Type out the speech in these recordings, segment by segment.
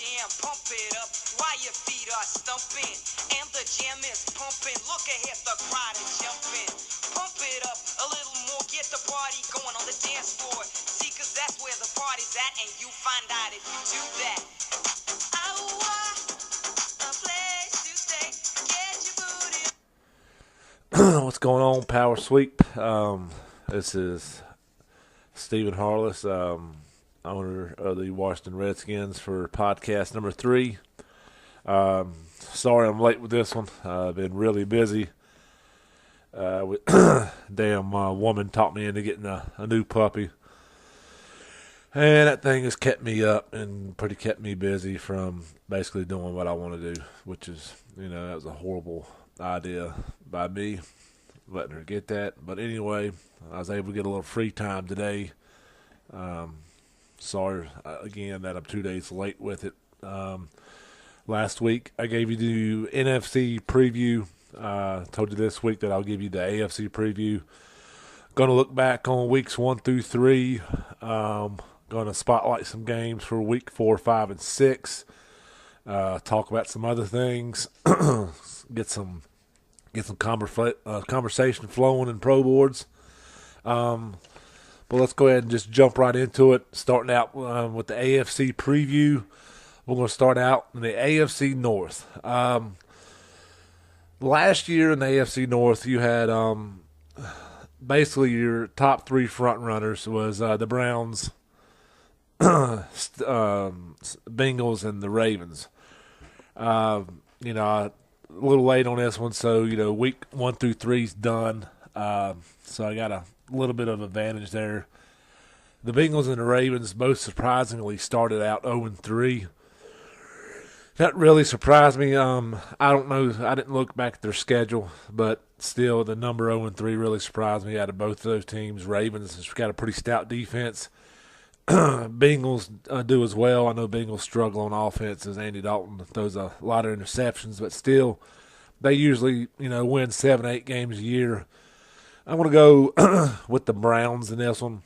jam, pump it up while your feet are stumping. And the jam is pumping, look ahead, the crowd is jumping. Pump it up a little more, get the party going on the dance floor. See, cause that's where the party's at, and you find out if you do that. A place to stay, get your booty. What's going on, Power Sweep? This is Stephen Harless, owner of the Washington Redskins, for podcast number 3. Sorry I'm late with this one. I've been really busy. Damn woman talked me into getting a new puppy. And that thing has kept me up and pretty kept me busy from basically doing what I want to do, which is, that was a horrible idea by me, letting her get that. But anyway, I was able to get a little free time today. Sorry again that I'm 2 days late with it. Last week I gave you the NFC preview. Told you this week that I'll give you the AFC preview. Going to look back on weeks 1 through 3. Going to spotlight some games for week 4, 5, and 6. Talk about some other things. Get some conversation flowing in Pro Boards. But let's go ahead and just jump right into it. Starting out with the AFC preview. We're going to start out in the AFC North. Last year in the AFC North, you had basically your top 3 front runners was the Browns, Bengals, and the Ravens. A little late on this one, so week 1 through 3 is done. So I got a little bit of advantage there. The Bengals and the Ravens most surprisingly started out 0-3. That really surprised me. I don't know. I didn't look back at their schedule, but still, the number 0-3 really surprised me out of both of those teams. Ravens has got a pretty stout defense. Bengals do as well. I know Bengals struggle on offense as Andy Dalton throws a lot of interceptions, but still, they usually win 7-8 games a year. I'm going to go with the Browns in this one.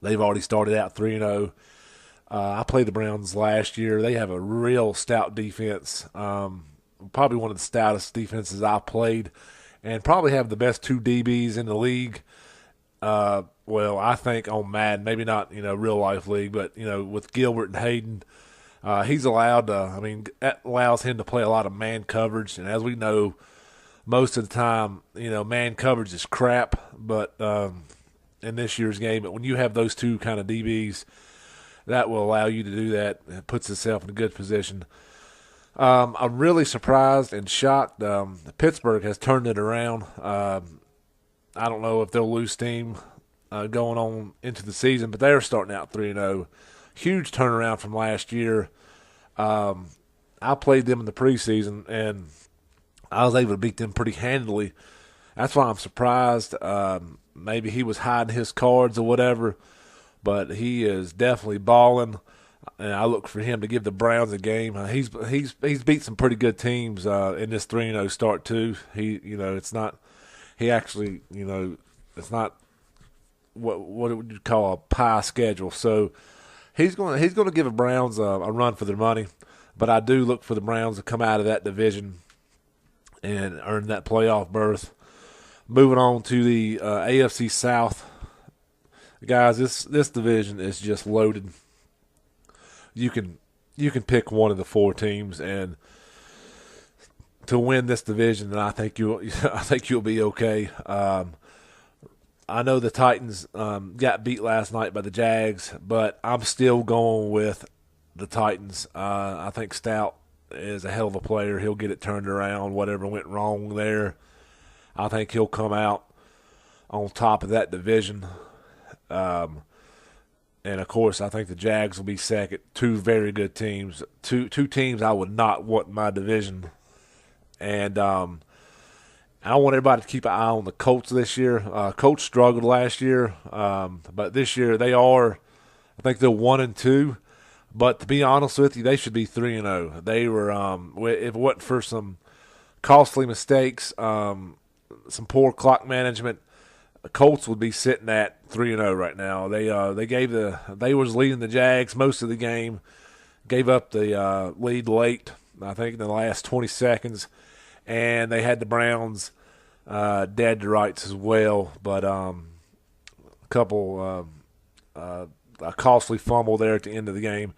They've already started out 3-0. I played the Browns last year. They have a real stout defense, probably one of the stoutest defenses I've played, and probably have the best 2 DBs in the league. Well, I think on Madden, maybe not, real life league, but, with Gilbert and Hayden, he's allowed to, that allows him to play a lot of man coverage. And as we know, most of the time, man coverage is crap, but in this year's game, but when you have those 2 kind of DBs, that will allow you to do that. It puts itself in a good position. I'm really surprised and shocked. Pittsburgh has turned it around. I don't know if they'll lose steam going on into the season, but they're starting out 3-0. Huge turnaround from last year. I played them in the preseason, and I was able to beat them pretty handily. That's why I'm surprised. Maybe he was hiding his cards or whatever, but he is definitely balling, and I look for him to give the Browns a game. He's beat some pretty good teams in this 3-0 start too. It's not. He actually, it's not what would you call a pie schedule. So he's going to give the Browns a run for their money. But I do look for the Browns to come out of that division and earn that playoff berth. Moving on to the AFC South, guys. This division is just loaded. You can pick one of the 4 teams and to win this division, and I think you'll be okay. I know the Titans got beat last night by the Jags, but I'm still going with the Titans. I think Stout is a hell of a player. He'll get it turned around. Whatever went wrong there, I think he'll come out on top of that division. And of course, I think the Jags will be second. 2 very good teams. Two teams I would not want in my division. And I want everybody to keep an eye on the Colts this year. Colts struggled last year, but this year I think they're 1-2. But to be honest with you, they should be 3-0. They were, if it wasn't for some costly mistakes, some poor clock management, the Colts would be sitting at 3-0 right now. They was leading the Jags most of the game, gave up the lead late, I think in the last 20 seconds, and they had the Browns dead to rights as well. But a costly fumble there at the end of the game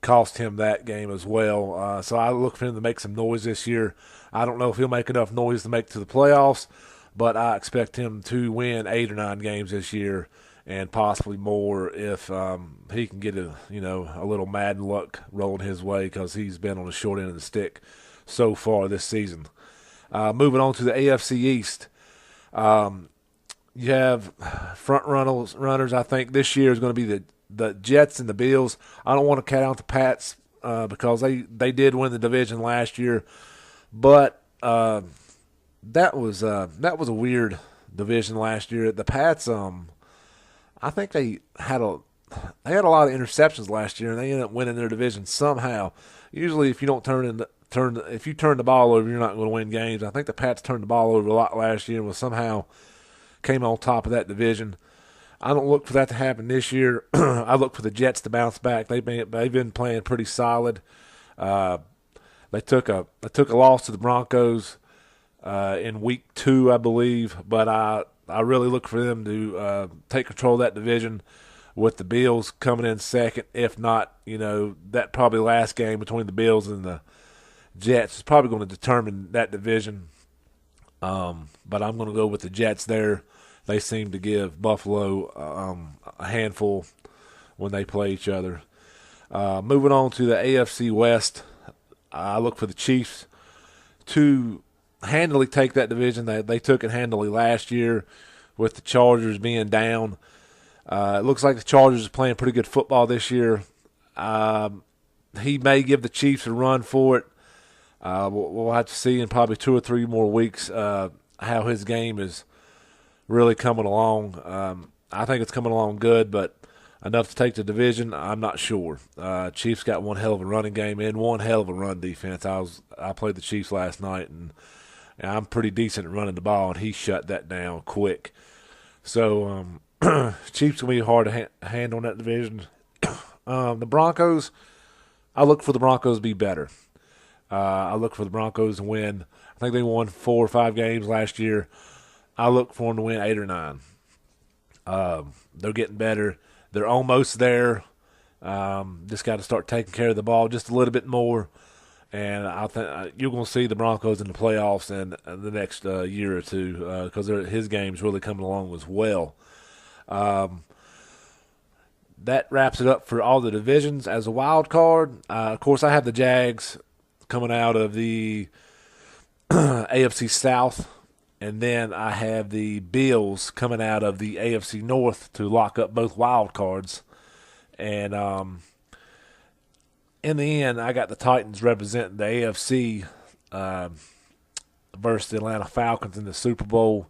cost him that game as well. So I look for him to make some noise this year. I don't know if he'll make enough noise to make it to the playoffs, but I expect him to win 8 or 9 games this year, and possibly more if he can get a little Madden luck rolling his way, because he's been on the short end of the stick so far this season. Moving on to the AFC East, you have front runners. I think this year is going to be the Jets and the Bills. I don't want to count out the Pats because they did win the division last year, but that was a weird division last year. The Pats, I think they had a lot of interceptions last year, and they ended up winning their division somehow. Usually, if you don't turn the ball over, you're not going to win games. I think the Pats turned the ball over a lot last year and somehow came on top of that division. I don't look for that to happen this year. I look for the Jets to bounce back. They've been playing pretty solid. They took a loss to the Broncos in week 2, I believe, but I really look for them to take control of that division, with the Bills coming in second. If not, that probably last game between the Bills and the Jets is probably going to determine that division. But I'm going to go with the Jets there. They seem to give Buffalo a handful when they play each other. Moving on to the AFC West, I look for the Chiefs to handily take that division. They took it handily last year with the Chargers being down. It looks like the Chargers are playing pretty good football this year. He may give the Chiefs a run for it. We'll have to see in probably 2 or 3 more weeks how his game is really coming along. I think it's coming along good, but enough to take the division, I'm not sure. Chiefs got one hell of a running game and one hell of a run defense. I played the Chiefs last night, and I'm pretty decent at running the ball, and he shut that down quick. So Chiefs will be hard to handle in that division. The Broncos, I look for the Broncos to be better. I look for the Broncos to win. I think they won 4 or 5 games last year. I look for them to win 8 or 9. They're getting better. They're almost there. Just got to start taking care of the ball just a little bit more. And I think you're going to see the Broncos in the playoffs in the next year or two, because his game's really coming along as well. That wraps it up for all the divisions. As a wild card, of course, I have the Jags coming out of the AFC South. And then I have the Bills coming out of the AFC North to lock up both wild cards. And in the end, I got the Titans representing the AFC versus the Atlanta Falcons in the Super Bowl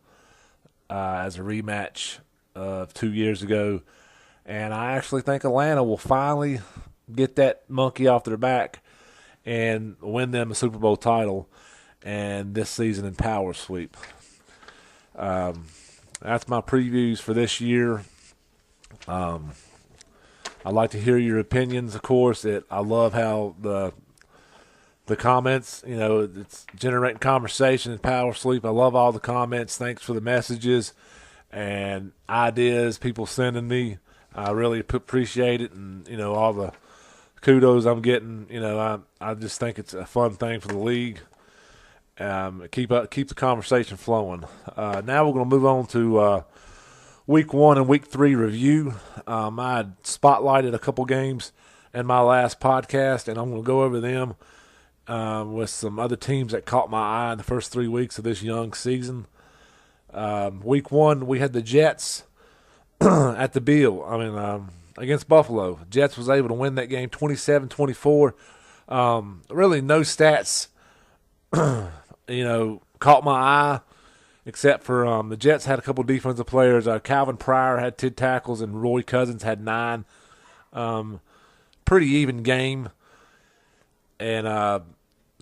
as a rematch of 2 years ago. And I actually think Atlanta will finally get that monkey off their back and win them a Super Bowl title, and this season in power sweep. That's my previews for this year. I'd like to hear your opinions, of course. I love how the comments, it's generating conversation in power sleep. I love all the comments. Thanks for the messages and ideas people sending me. I really appreciate it, and all the kudos I'm getting. I just think it's a fun thing for the league. Keep the conversation flowing. Now we're going to move on to Week 1 and Week 3 review. I had spotlighted a couple games in my last podcast, and I'm going to go over them with some other teams that caught my eye in the first 3 weeks of this young season. Week 1, we had the Jets at the against Buffalo. Jets was able to win that game 27-24. Really no stats caught my eye, except for the Jets had a couple defensive players. Calvin Pryor had 10 tackles, and Roy Cousins had 9. Pretty even game, and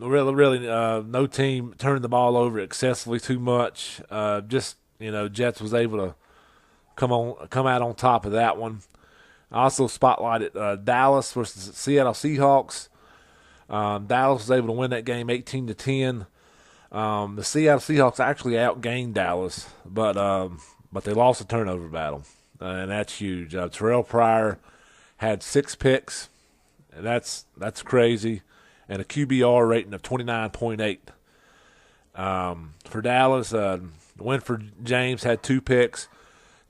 really no team turned the ball over excessively too much. Jets was able to come out on top of that one. I also spotlighted Dallas versus the Seattle Seahawks. Dallas was able to win that game 18-10. The Seattle Seahawks actually outgained Dallas, but they lost the turnover battle, and that's huge. Terrell Pryor had 6 picks, and that's crazy, and a QBR rating of 29.8. For Dallas, Winford James had 2 picks,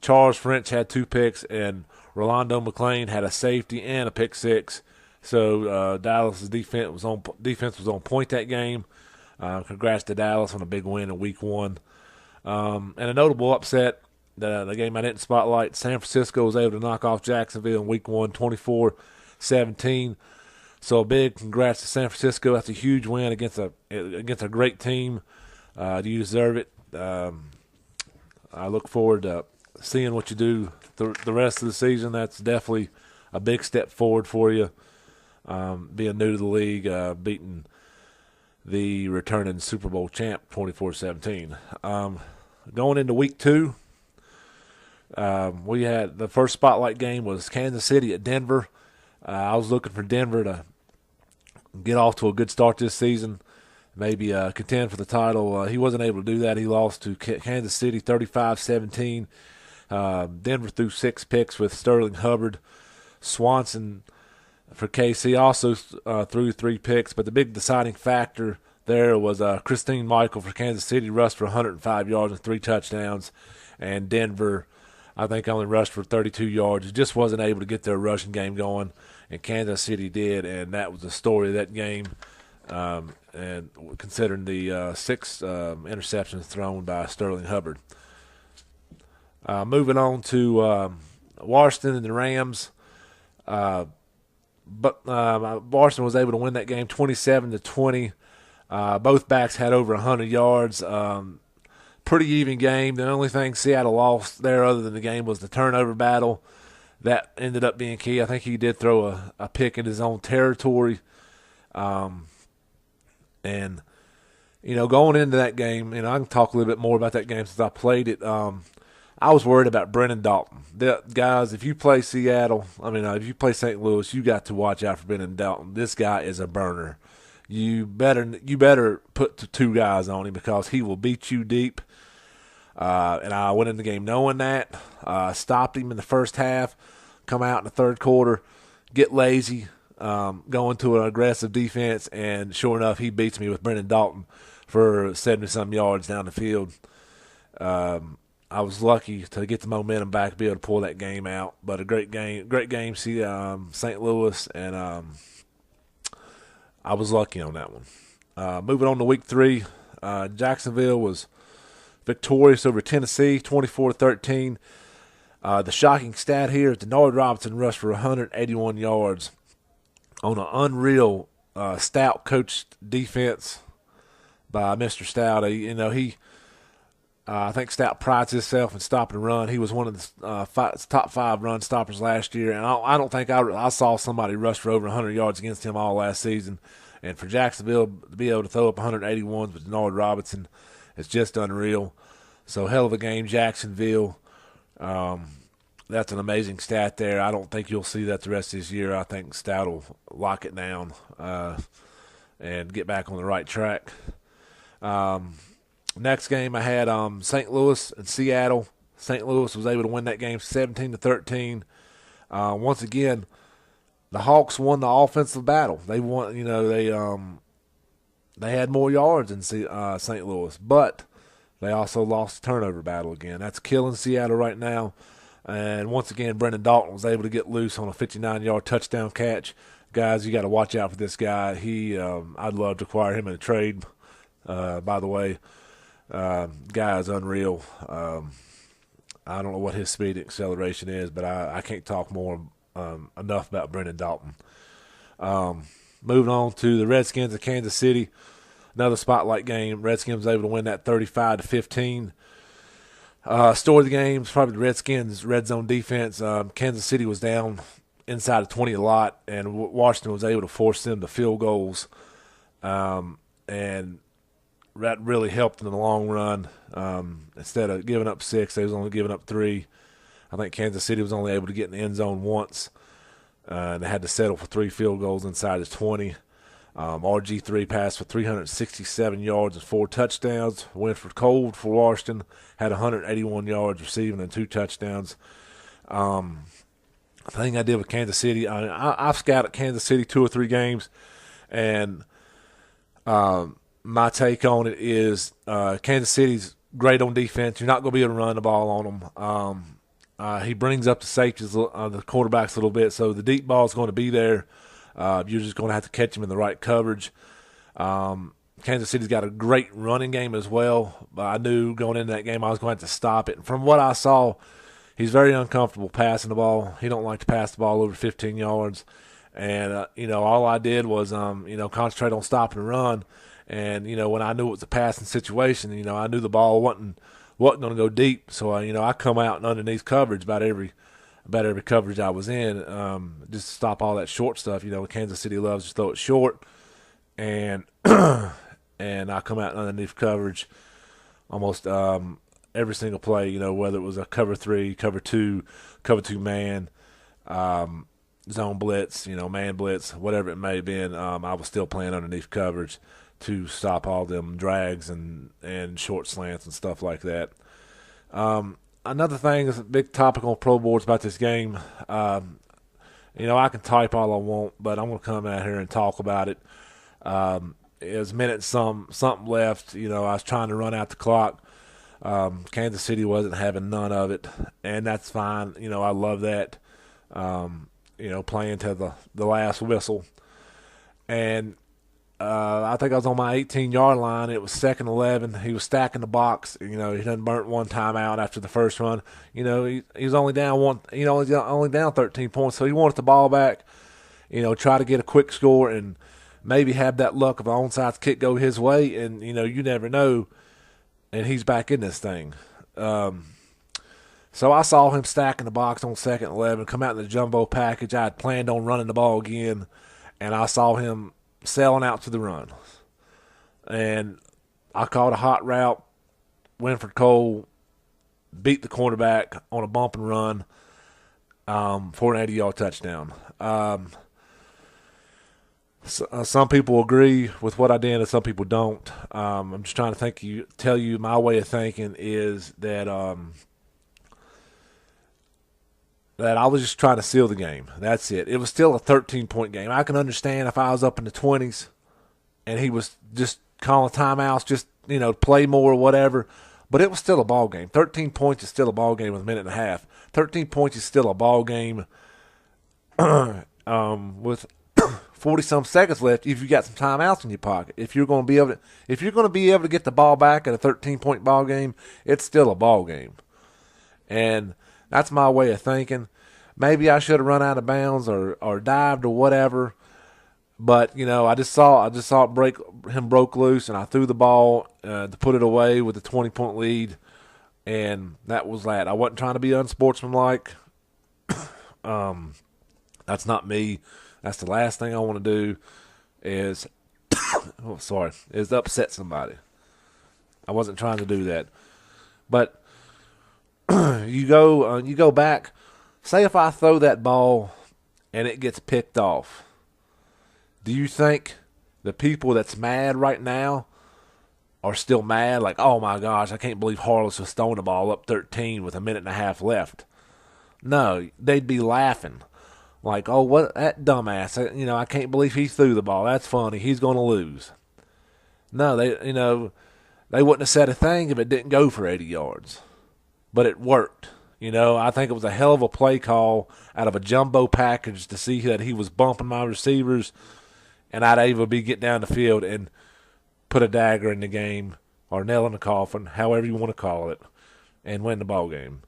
Charles French had 2 picks, and Rolando McClain had a safety and a pick 6. So Dallas's defense was on point that game. Congrats to Dallas on a big win in Week 1. And a notable upset, the game I didn't spotlight, San Francisco was able to knock off Jacksonville in Week 1, 24-17. So a big congrats to San Francisco. That's a huge win against a great team. You deserve it. I look forward to seeing what you do the rest of the season. That's definitely a big step forward for you. Being new to the league, beating the returning Super Bowl champ 24-17. Going into Week 2, we had the first spotlight game was Kansas City at Denver. I was looking for Denver to get off to a good start this season, maybe contend for the title. He wasn't able to do that. He lost to Kansas City 35-17. Denver threw 6 picks with Sterling Hubbard. Swanson for KC also threw 3 picks, but the big deciding factor there was Christine Michael for Kansas City rushed for 105 yards and 3 touchdowns, and Denver, I think, only rushed for 32 yards. It just wasn't able to get their rushing game going, and Kansas City did, and that was the story of that game. And considering the 6 interceptions thrown by Sterling Hubbard. Moving on to Washington and the Rams. But Washington was able to win that game 27-20. Both backs had over 100 yards. Pretty even game. The only thing Seattle lost there other than the game was the turnover battle. That ended up being key. I think he did throw a pick in his own territory. And, going into that game, I can talk a little bit more about that game since I played it. I was worried about Brennan Dalton. Guys, if you play Seattle, if you play St. Louis, you got to watch out for Brennan Dalton. This guy is a burner. You better put 2 guys on him because he will beat you deep. And I went in the game knowing that. Stopped him in the first half, come out in the third quarter, get lazy, go into an aggressive defense, and sure enough, he beats me with Brennan Dalton for 70-some yards down the field. I was lucky to get the momentum back, be able to pull that game out. But a great game, see St. Louis, and I was lucky on that one. Moving on to Week 3, Jacksonville was victorious over Tennessee, 24-13. The shocking stat here is Denard Robinson rushed for 181 yards on an unreal stout coached defense by Mr. Stout. I think Stout prides himself in stopping and run. He was one of the top 5 run stoppers last year, and I don't think I saw somebody rush for over 100 yards against him all last season. And for Jacksonville to be able to throw up 181 with Denard Robinson, it's just unreal. So hell of a game, Jacksonville. That's an amazing stat there. I don't think you'll see that the rest of this year. I think Stout will lock it down and get back on the right track. Next game I had St. Louis and Seattle. St. Louis was able to win that game 17-13. Once again, the Hawks won the offensive battle. They won. They had more yards than St. Louis, but they also lost the turnover battle again. That's killing Seattle right now. And once again, Brendan Dalton was able to get loose on a 59-yard touchdown catch. Guys, you got to watch out for this guy. I'd love to acquire him in a trade. By the way. Guy is unreal. I don't know what his speed and acceleration is, but I can't talk more enough about Brendan Dalton. Moving on to the Redskins of Kansas City, another spotlight game. Redskins able to win that 35-15. Story of the game is probably the Redskins' red zone defense. Kansas City was down inside of 20 a lot, and Washington was able to force them to field goals. And that really helped in the long run. Instead of giving up 6, they was only giving up 3. I think Kansas City was only able to get in the end zone once. And they had to settle for 3 field goals inside his 20. RG3 passed for 367 yards and 4 touchdowns. Winford Cold for Washington had 181 yards receiving and 2 touchdowns. The thing I did with Kansas City, I've scouted Kansas City 2 or 3 games, and my take on it is Kansas City's great on defense. You're not going to be able to run the ball on them. He brings up the safeties, the quarterbacks a little bit, so the deep ball is going to be there. You're just going to have to catch him in the right coverage. Kansas City's got a great running game as well, but I knew going into that game I was going to have to stop it. And from what I saw, he's very uncomfortable passing the ball. He don't like to pass the ball over 15 yards. And, all I did was, concentrate on stopping the run. And, when I knew it was a passing situation, I knew the ball wasn't going to go deep. So, I come out and underneath coverage about every coverage I was in, just to stop all that short stuff. Kansas City loves to throw it short, and and I come out underneath coverage almost every single play. Whether it was a cover 3, cover 2 man, zone blitz, man blitz, whatever it may have been, I was still playing underneath coverage to stop all them drags and short slants and stuff like that. Another thing is a big topic on pro boards about this game. I can type all I want, but I'm going to come out here and talk about it. It was minutes something left. I was trying to run out the clock. Kansas City wasn't having none of it, and that's fine. I love that. Playing to the last whistle. And I think I was on my 18-yard line. It was 2nd 11. He was stacking the box. He done burnt one timeout after the first run. He was only down one. Only down 13 points. So he wanted the ball back. Try to get a quick score and maybe have that luck of an onside kick go his way. And you never know. And he's back in this thing. So I saw him stacking the box on 2nd 11, come out in the jumbo package. I had planned on running the ball again, and I saw him selling out to the run. And I caught a hot route. Winford Cole beat the cornerback on a bump and run for an 80-yard touchdown. Some people agree with what I did and some people don't. I'm just trying to tell you my way of thinking is that that I was just trying to seal the game. That's it. It was still a 13-point game. I can understand if I was up in the 20s and he was just calling timeouts, just, play more or whatever. But it was still a ball game. 13 points is still a ball game with a minute and a half. 13 points is still a ball game with 40-some seconds left if you got some timeouts in your pocket. If you're going to be able to get the ball back at a 13-point ball game, it's still a ball game. And that's my way of thinking. Maybe I should have run out of bounds or dived or whatever. But, I just saw it broke loose, and I threw the ball to put it away with a 20-point lead, and that was that. I wasn't trying to be unsportsmanlike. That's not me. That's the last thing I want to do is upset somebody. I wasn't trying to do that. But you go back. Say if I throw that ball and it gets picked off, do you think the people that's mad right now are still mad? Like, oh my gosh, I can't believe Harless was throwing the ball up 13 with a minute and a half left. No, they'd be laughing. Like, oh, what that dumbass! I can't believe he threw the ball. That's funny. He's going to lose. No, they wouldn't have said a thing if it didn't go for 80 yards. But it worked. I think it was a hell of a play call out of a jumbo package to see that he was bumping my receivers, and I'd able to get down the field and put a dagger in the game or nail in the coffin, however you want to call it, and win the ball game.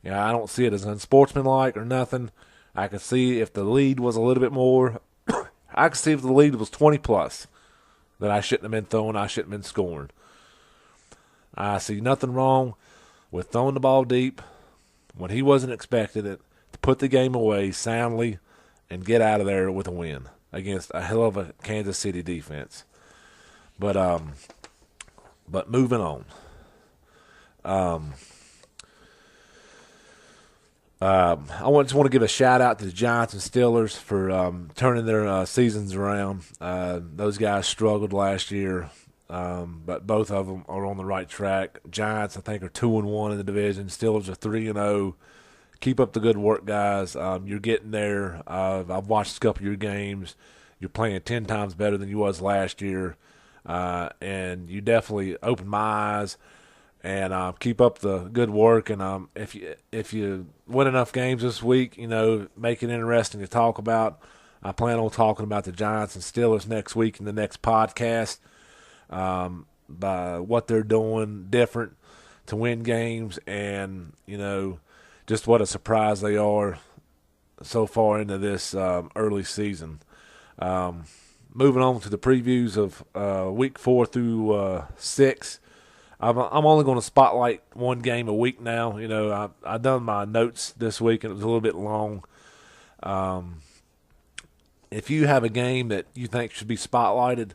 I don't see it as unsportsmanlike or nothing. I could see if the lead was a little bit more. I could see if the lead was 20-plus that I shouldn't have been throwing, I shouldn't have been scoring. I see nothing wrong with throwing the ball deep when he wasn't expecting it, to put the game away soundly and get out of there with a win against a hell of a Kansas City defense. But moving on. I just want to give a shout out to the Giants and Steelers for turning their seasons around. Those guys struggled last year, but both of them are on the right track. Giants, I think, are 2-1 in the division. Steelers are 3-0. Keep up the good work, guys. You're getting there. I've watched a couple of your games. You're playing 10 times better than you was last year, and you definitely opened my eyes. And keep up the good work. And if you win enough games this week, make it interesting to talk about. I plan on talking about the Giants and Steelers next week in the next podcast. By what they're doing different to win games, and just what a surprise they are so far into this early season. Moving on to the previews of week 4 through 6. I'm only going to spotlight one game a week now. I've done my notes this week, and it was a little bit long. If you have a game that you think should be spotlighted,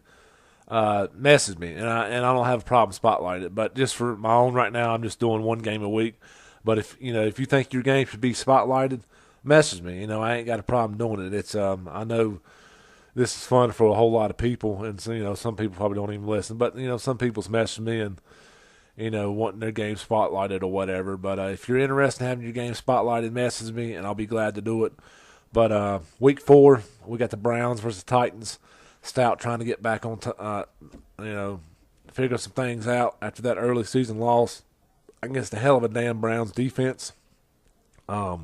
message me, and I don't have a problem spotlighting it. But just for my own right now, I'm just doing one game a week. But if you think your game should be spotlighted, message me. I ain't got a problem doing it. It's I know this is fun for a whole lot of people, and so, some people probably don't even listen. But some people's messaging me and wanting their game spotlighted or whatever. But if you're interested in having your game spotlighted, message me, and I'll be glad to do it. But week 4, we got the Browns versus Titans. Stout trying to get back on, figure some things out after that early season loss against the hell of a damn Browns defense. I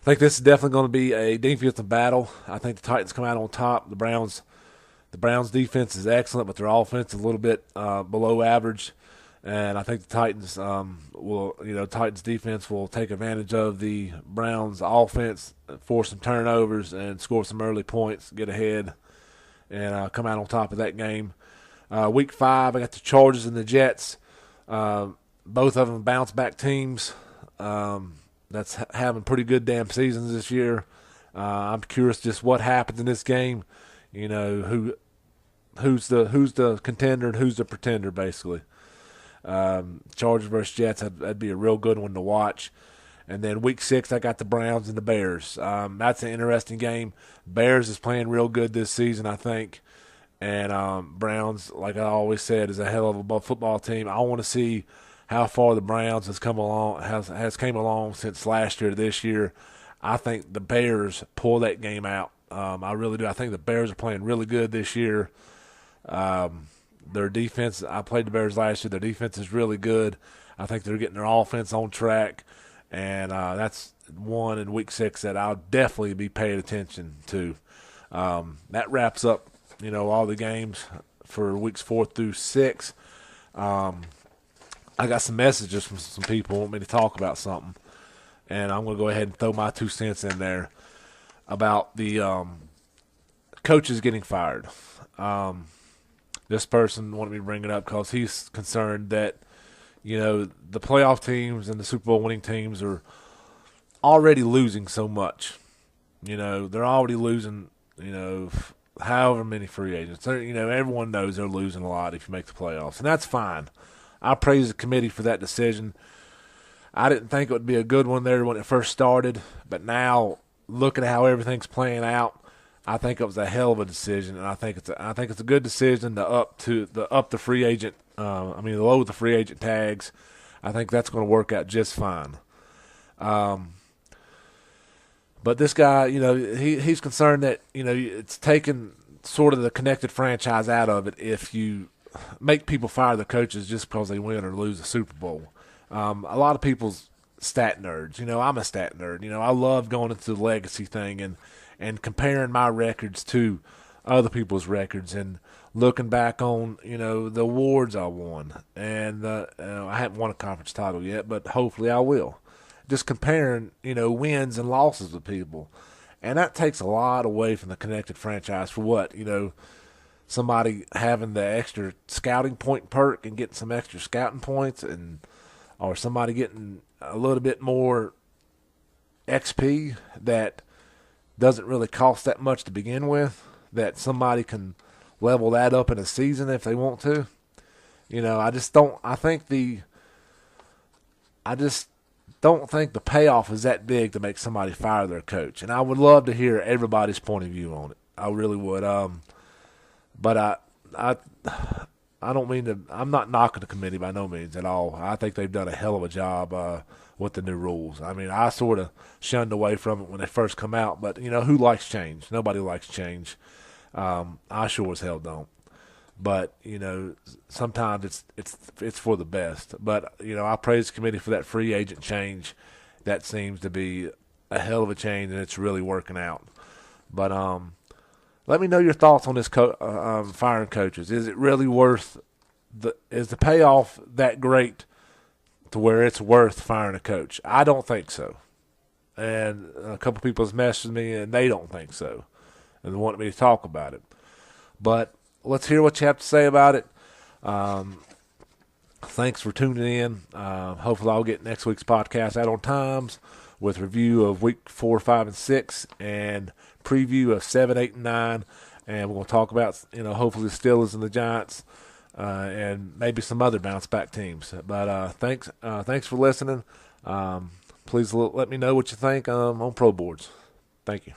think this is definitely going to be a defensive battle. I think the Titans come out on top. The Browns defense is excellent, but their offense is a little bit below average. And I think the Titans Titans defense will take advantage of the Browns offense, force some turnovers, and score some early points, get ahead, and come out on top of that game. Week 5, I got the Chargers and the Jets. Both of them bounce back teams. That's having pretty good damn seasons this year. I'm curious just what happens in this game. Who's the contender and who's the pretender, basically. Chargers versus Jets, that'd be a real good one to watch. And then week 6, I got the Browns and the Bears. That's an interesting game. Bears is playing real good this season, I think. And Browns, like I always said, is a hell of a football team. I want to see how far the Browns has came along since last year to this year. I think the Bears pull that game out. I really do. I think the Bears are playing really good this year. Their defense, I played the Bears last year. Their defense is really good. I think they're getting their offense on track. And that's one in week 6 that I'll definitely be paying attention to. That wraps up, all the games for weeks 4 through 6. I got some messages from some people who want me to talk about something. And I'm going to go ahead and throw my 2 cents in there about the coaches getting fired. This person wanted me to bring it up because he's concerned that, the playoff teams and the Super Bowl winning teams are already losing so much. They're already losing, however many free agents. Everyone knows they're losing a lot if you make the playoffs, and that's fine. I praise the committee for that decision. I didn't think it would be a good one there when it first started, but now looking at how everything's playing out, I think it was a hell of a decision, and I think it's a good decision to lower the free agent tags. I think that's going to work out just fine. But this guy, he's concerned that it's taken sort of the connected franchise out of it if you make people fire the coaches just because they win or lose a Super Bowl. A lot of people's stat nerds. I'm a stat nerd. I love going into the legacy thing and comparing my records to other people's records and looking back on, the awards I won. And I haven't won a conference title yet, but hopefully I will. Just comparing, wins and losses with people. And that takes a lot away from the connected franchise for what? Somebody having the extra scouting point perk and getting some extra scouting points, or somebody getting a little bit more XP that doesn't really cost that much to begin with, that somebody can level that up in a season if they want to. I just don't think the payoff is that big to make somebody fire their coach. And I would love to hear everybody's point of view on it. I really would. But I don't mean to. I'm not knocking the committee by no means at all. I think they've done a hell of a job with the new rules. I mean, I sort of shunned away from it when they first come out. But who likes change? Nobody likes change. I sure as hell don't. But sometimes it's for the best. But I praise the committee for that free agent change. That seems to be a hell of a change, and it's really working out. But let me know your thoughts on this firing coaches. Is it really worth is the payoff that great to where it's worth firing a coach? I don't think so. And a couple people have messaged me, and they don't think so, and they want me to talk about it. But let's hear what you have to say about it. Thanks for tuning in. Hopefully I'll get next week's podcast out on times with review of week 4, 5, and 6 and preview of 7, 8, and 9. And we're going to talk about, hopefully the Steelers and the Giants and maybe some other bounce-back teams. But thanks for listening. Please let me know what you think on Pro Boards. Thank you.